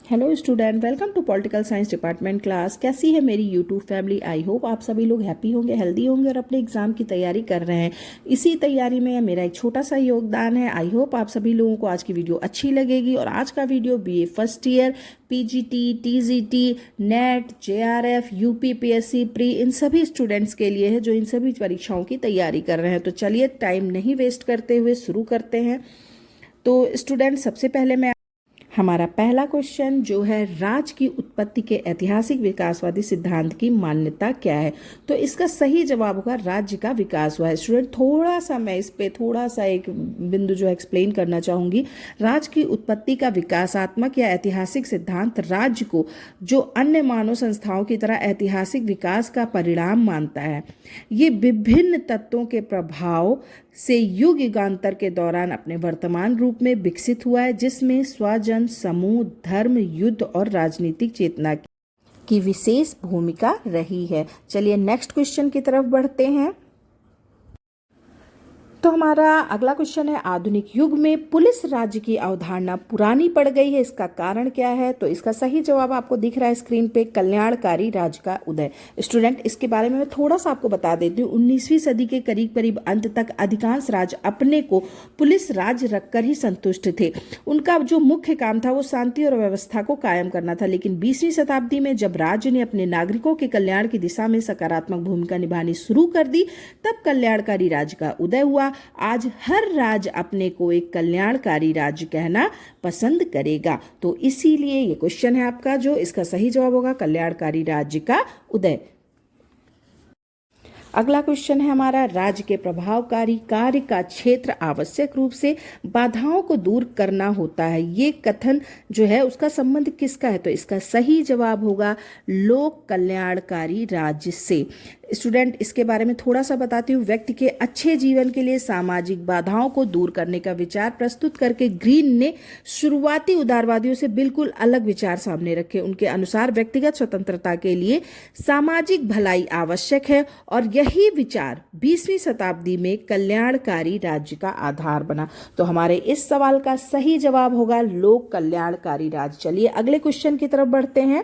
Hello student, welcome to political science department class. कैसी है मेरी यूट्यूब फैमिली? आई होप आप सभी लोग हैप्पी होंगे, हेल्दी होंगे और अपने एग्जाम की तैयारी कर रहे हैं। इसी तैयारी में मेरा एक छोटा सा योगदान है। आई होप आप सभी लोगों को आज की वीडियो अच्छी लगेगी। और आज का video BA first year, PGT, TGT, NET, JRF, UPPSC, pre, इन सभी स्टूडेंट्स के लिए है जो इन सभी परीक्षाओं की तैयारी कर रहे हैं। तो चलिए टाइम नहीं वेस्ट करते हुए शुरू करते हैं। तो स्टूडेंट, सबसे पहले मैं हमारा पहला क्वेश्चन जो है, राज्य की उत्पत्ति के ऐतिहासिक विकासवादी सिद्धांत की मान्यता क्या है? तो इसका सही जवाब होगा राज्य का विकास हुआ है। स्टूडेंट, थोड़ा सा मैं इस पे थोड़ा सा एक बिंदु जो एक्सप्लेन करना चाहूंगी। राज्य की उत्पत्ति का विकासात्मक या ऐतिहासिक सिद्धांत राज्य को जो अन्य मानव संस्थाओं की तरह ऐतिहासिक विकास का परिणाम मानता है। ये विभिन्न तत्वों के प्रभाव से युग युगांतर के दौरान अपने वर्तमान रूप में विकसित हुआ है, जिसमें स्वजन, समूह, धर्म, युद्ध और राजनीतिक चेतना की विशेष भूमिका रही है। चलिए नेक्स्ट क्वेश्चन की तरफ बढ़ते हैं। तो हमारा अगला क्वेश्चन है, आधुनिक युग में पुलिस राज्य की अवधारणा पुरानी पड़ गई है, इसका कारण क्या है? तो इसका सही जवाब आपको दिख रहा है स्क्रीन पे, कल्याणकारी राज्य का उदय। स्टूडेंट, इसके बारे में मैं थोड़ा सा आपको बता देती हूँ। 19वीं सदी के करीब करीब अंत तक अधिकांश राज्य अपने को पुलिस राज्य रखकर ही संतुष्ट थे। उनका जो मुख्य काम था वो शांति और व्यवस्था को कायम करना था। लेकिन 20वीं शताब्दी में जब राज्य ने अपने नागरिकों के कल्याण की दिशा में सकारात्मक भूमिका निभानी शुरू कर दी, तब कल्याणकारी राज्य का उदय हुआ। आज हर राज्य अपने को एक कल्याणकारी राज्य कहना पसंद करेगा। तो इसीलिए ये क्वेश्चन है आपका, जो इसका सही जवाब होगा कल्याणकारी राज्य का उदय। अगला क्वेश्चन है हमारा, राज्य के प्रभावकारी कार्य का क्षेत्र आवश्यक रूप से बाधाओं को दूर करना होता है। ये कथन जो है उसका संबंध किसका है? तो इसका सही जवाब होगा लोक कल्याणकारी राज्य से। स्टूडेंट, इसके बारे में थोड़ा सा बताती हूँ। व्यक्ति के अच्छे जीवन के लिए सामाजिक बाधाओं को दूर करने का विचार प्रस्तुत करके ग्रीन ने शुरुआती उदारवादियों से बिल्कुल अलग विचार सामने रखे। उनके अनुसार व्यक्तिगत स्वतंत्रता के लिए सामाजिक भलाई आवश्यक है और यही विचार 20वीं शताब्दी में कल्याणकारी राज्य का आधार बना। तो हमारे इस सवाल का सही जवाब होगा लोक कल्याणकारी राज्य। चलिए अगले क्वेश्चन की तरफ बढ़ते हैं।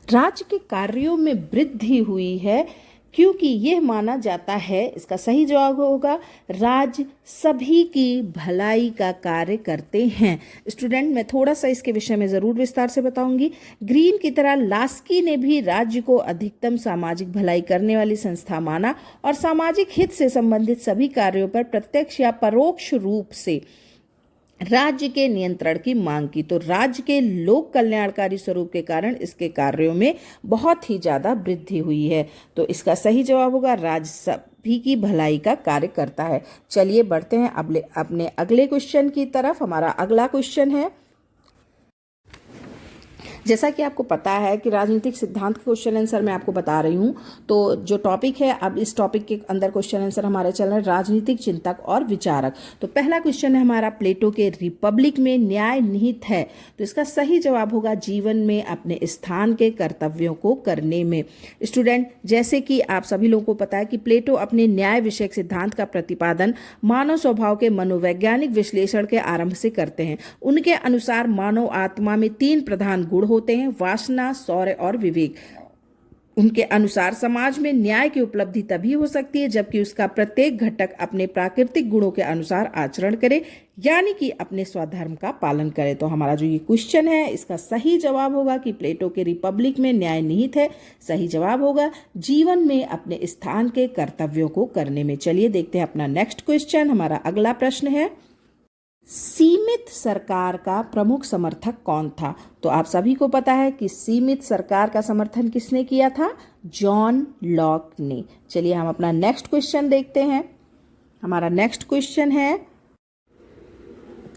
राज्य के कार्यों में वृद्धि हुई है क्योंकि यह माना जाता है, इसका सही जवाब होगा राज्य सभी की भलाई का कार्य करते हैं। स्टूडेंट, मैं थोड़ा सा इसके विषय में जरूर विस्तार से बताऊंगी। ग्रीन की तरह लास्की ने भी राज्य को अधिकतम सामाजिक भलाई करने वाली संस्था माना और सामाजिक हित से संबंधित सभी कार्यों पर प्रत्यक्ष या परोक्ष रूप से राज्य के नियंत्रण की मांग की। तो राज्य के लोक कल्याणकारी स्वरूप के कारण इसके कार्यों में बहुत ही ज्यादा वृद्धि हुई है। तो इसका सही जवाब होगा राज्य सभी की भलाई का कार्य करता है। चलिए बढ़ते हैं अपने अगले क्वेश्चन की तरफ। हमारा अगला क्वेश्चन है, जैसा कि आपको पता है कि राजनीतिक सिद्धांत का क्वेश्चन आंसर मैं आपको बता रही हूँ। तो जो टॉपिक है, अब इस टॉपिक के अंदर क्वेश्चन आंसर हमारे चल रहे हैं राजनीतिक चिंतक और विचारक। तो पहला क्वेश्चन है हमारा, प्लेटो के रिपब्लिक में न्याय निहित है। तो इसका सही जवाब होगा जीवन में अपने स्थान के कर्तव्यों को करने में। स्टूडेंट, जैसे कि आप सभी लोगों को पता है कि प्लेटो अपने न्याय विषयक सिद्धांत का प्रतिपादन मानव स्वभाव के मनोवैज्ञानिक विश्लेषण के आरंभ से करते हैं। उनके अनुसार मानव आत्मा में 3 प्रधान गुण होते हैं, वासना, शौर्य और विवेक। उनके अनुसार समाज में न्याय की उपलब्धि तभी हो सकती है जबकि उसका प्रत्येक घटक अपने प्राकृतिक गुणों के अनुसार आचरण करे, यानी कि अपने स्वधर्म का पालन करे। तो हमारा जो ये क्वेश्चन है, इसका सही जवाब होगा कि प्लेटो के रिपब्लिक में न्याय निहित है। सही जवाब होगा जीवन में अपने स्थान के कर्तव्यों को करने में। चलिए देखते हैं अपना नेक्स्ट क्वेश्चन। हमारा अगला प्रश्न है, सीमित सरकार का प्रमुख समर्थक कौन था? तो आप सभी को पता है कि सीमित सरकार का समर्थन किसने किया था? जॉन लॉक ने। चलिए हम अपना नेक्स्ट क्वेश्चन देखते हैं। हमारा नेक्स्ट क्वेश्चन है,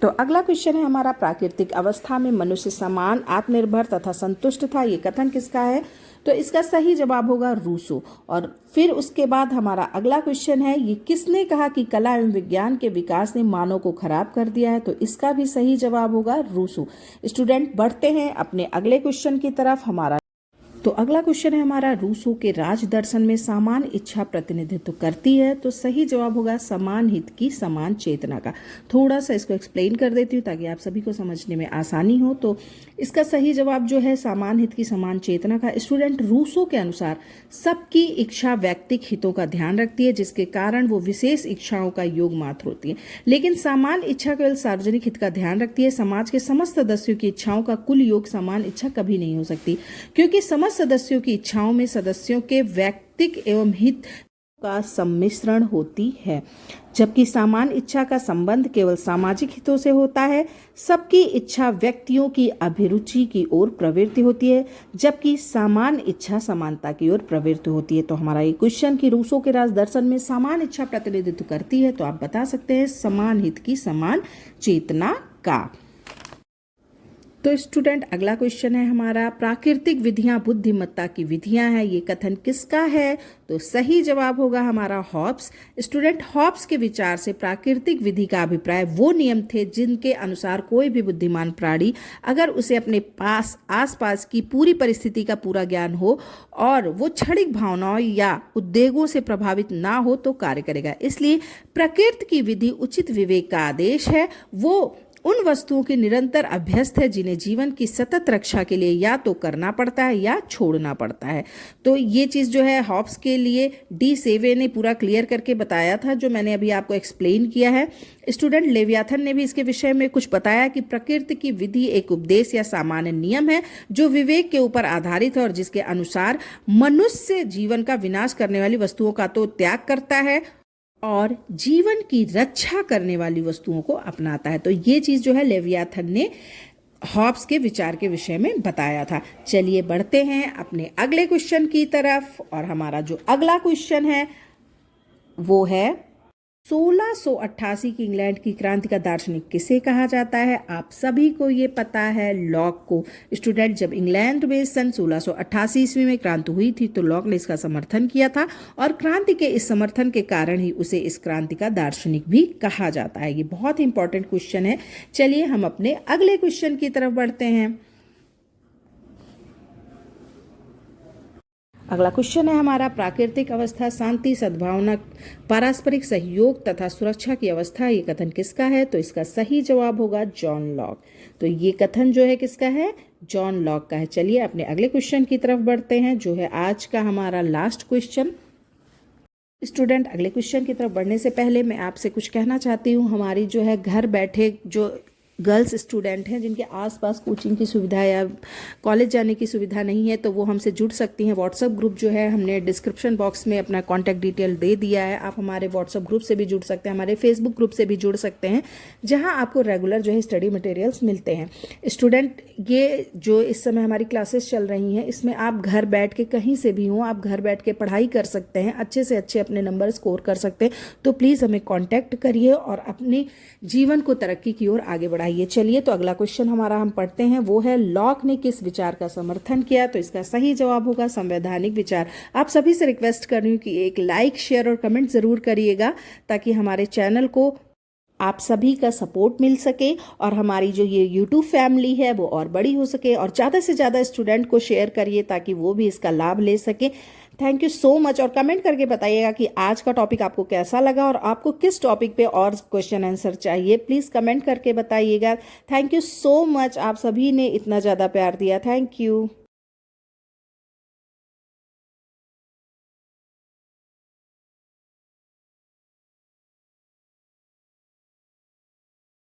तो अगला क्वेश्चन है हमारा, प्राकृतिक अवस्था में मनुष्य समान, आत्मनिर्भर तथा संतुष्ट था। ये कथन किसका है? तो इसका सही जवाब होगा रूसो। और फिर उसके बाद हमारा अगला क्वेश्चन है, ये किसने कहा कि कला एवं विज्ञान के विकास ने मानव को खराब कर दिया है? तो इसका भी सही जवाब होगा रूसो। स्टूडेंट, बढ़ते हैं अपने अगले क्वेश्चन की तरफ। हमारा तो अगला क्वेश्चन है हमारा, रूसो के राज दर्शन में समान इच्छा प्रतिनिधित्व करती है। तो सही जवाब होगा समान हित की समान चेतना का। थोड़ा सा इसको एक्सप्लेन कर देती हूँ ताकि आप सभी को समझने में आसानी हो। तो इसका सही जवाब जो है समान हित की समान चेतना का। स्टूडेंट, रूसो के अनुसार सबकी इच्छा व्यक्तिगत हितों का ध्यान रखती है, जिसके कारण वो विशेष इच्छाओं का योग मात्र होती है। लेकिन समान इच्छा केवल सार्वजनिक हित का ध्यान रखती है। समाज के समस्त सदस्यों की इच्छाओं का कुल योग समान इच्छा कभी नहीं हो सकती, क्योंकि समस्त सदस्यों की इच्छाओं में सदस्यों के व्यक्तिगत एवं हित का सम्मिश्रण होती है, जबकि समान इच्छा का संबंध केवल सामाजिक हितों से होता है। सबकी इच्छा व्यक्तियों की अभिरुचि की ओर प्रवृत्ति होती है, जबकि समान इच्छा समानता की ओर प्रवृत्ति होती है। तो हमारा ये क्वेश्चन कि रूसो के राज दर्शन में समान इच्छा प्रतिनिधित्व करती है, तो आप बता सकते हैं समान हित की समान चेतना का। तो स्टूडेंट, अगला क्वेश्चन है हमारा, प्राकृतिक विधियां बुद्धिमत्ता की विधियां हैं, ये कथन किसका है? तो सही जवाब होगा हमारा हॉब्स। स्टूडेंट, हॉब्स के विचार से प्राकृतिक विधि का अभिप्राय वो नियम थे जिनके अनुसार कोई भी बुद्धिमान प्राणी अगर उसे अपने पास आसपास की पूरी परिस्थिति का पूरा ज्ञान हो और वो क्षणिक भावनाओं या उद्वेगों से प्रभावित ना हो तो कार्य करेगा। इसलिए प्रकृति की विधि उचित विवेक का आदेश है। वो उन वस्तुओं की निरंतर अभ्यस्त है जिन्हें जीवन की सतत रक्षा के लिए या तो करना पड़ता है या छोड़ना पड़ता है। तो ये चीज़ जो है हॉब्स के लिए डी सेवे ने पूरा क्लियर करके बताया था, जो मैंने अभी आपको एक्सप्लेन किया है। स्टूडेंट, लेवियाथन ने भी इसके विषय में कुछ बताया कि प्रकृति की विधि एक उपदेश या सामान्य नियम है जो विवेक के ऊपर आधारित है और जिसके अनुसार मनुष्य जीवन का विनाश करने वाली वस्तुओं का तो त्याग करता है और जीवन की रक्षा करने वाली वस्तुओं को अपनाता है। तो ये चीज़ जो है लेवियाथन ने हॉब्स के विचार के विषय में बताया था। चलिए बढ़ते हैं अपने अगले क्वेश्चन की तरफ, और हमारा जो अगला क्वेश्चन है वो है 1688 की इंग्लैंड की क्रांति का दार्शनिक किसे कहा जाता है? आप सभी को ये पता है, लॉक को। स्टूडेंट, जब इंग्लैंड में सन 1688 ईस्वी में क्रांति हुई थी तो लॉक ने इसका समर्थन किया था और क्रांति के इस समर्थन के कारण ही उसे इस क्रांति का दार्शनिक भी कहा जाता है। ये बहुत ही इंपॉर्टेंट क्वेश्चन है। चलिए हम अपने अगले क्वेश्चन की तरफ बढ़ते हैं। अगला क्वेश्चन है हमारा, प्राकृतिक अवस्था शांति, सद्भावना, पारस्परिक सहयोग तथा सुरक्षा की अवस्था, ये कथन किसका है? तो इसका सही जवाब होगा जॉन लॉक। तो ये कथन जो है किसका है? जॉन लॉक का है। चलिए अपने अगले क्वेश्चन की तरफ बढ़ते हैं, जो है आज का हमारा लास्ट क्वेश्चन। स्टूडेंट, अगले क्वेश्चन की तरफ बढ़ने से पहले मैं आपसे कुछ कहना चाहती हूँ। हमारी जो है घर बैठे जो गर्ल्स स्टूडेंट हैं जिनके आसपास कोचिंग की सुविधा या कॉलेज जाने की सुविधा नहीं है, तो वो हमसे जुड़ सकती हैं। व्हाट्सएप ग्रुप जो है हमने डिस्क्रिप्शन बॉक्स में अपना कॉन्टैक्ट डिटेल दे दिया है। आप हमारे व्हाट्सएप ग्रुप से भी जुड़ सकते हैं, हमारे फेसबुक ग्रुप से भी जुड़ सकते हैं, जहां आपको रेगुलर जो है स्टडी मटेरियल्स मिलते हैं। स्टूडेंट, ये जो इस समय हमारी क्लासेस चल रही हैं, इसमें आप घर बैठ के कहीं से भी हों, आप घर बैठ के पढ़ाई कर सकते हैं, अच्छे से अच्छे अपने नंबर स्कोर कर सकते हैं। तो प्लीज़ हमें कॉन्टैक्ट करिए और अपने जीवन को तरक्की की ओर आगे बढ़ाइए। चलिए, तो अगला क्वेश्चन हमारा हम पढ़ते हैं, वो है लॉक ने किस विचार का समर्थन किया? तो इसका सही जवाब होगा संवैधानिक विचार। आप सभी से रिक्वेस्ट कर रही हूँ कि एक लाइक, शेयर और कमेंट जरूर करिएगा ताकि हमारे चैनल को आप सभी का सपोर्ट मिल सके और हमारी जो ये YouTube फैमिली है वो और बड़ी हो सके, और ज़्यादा से ज़्यादा स्टूडेंट को शेयर करिए ताकि वो भी इसका लाभ ले सके। थैंक यू सो मच, और कमेंट करके बताइएगा कि आज का टॉपिक आपको कैसा लगा और आपको किस टॉपिक पे और क्वेश्चन आंसर चाहिए। प्लीज़ कमेंट करके बताइएगा। थैंक यू सो मच, आप सभी ने इतना ज़्यादा प्यार दिया। Thank you.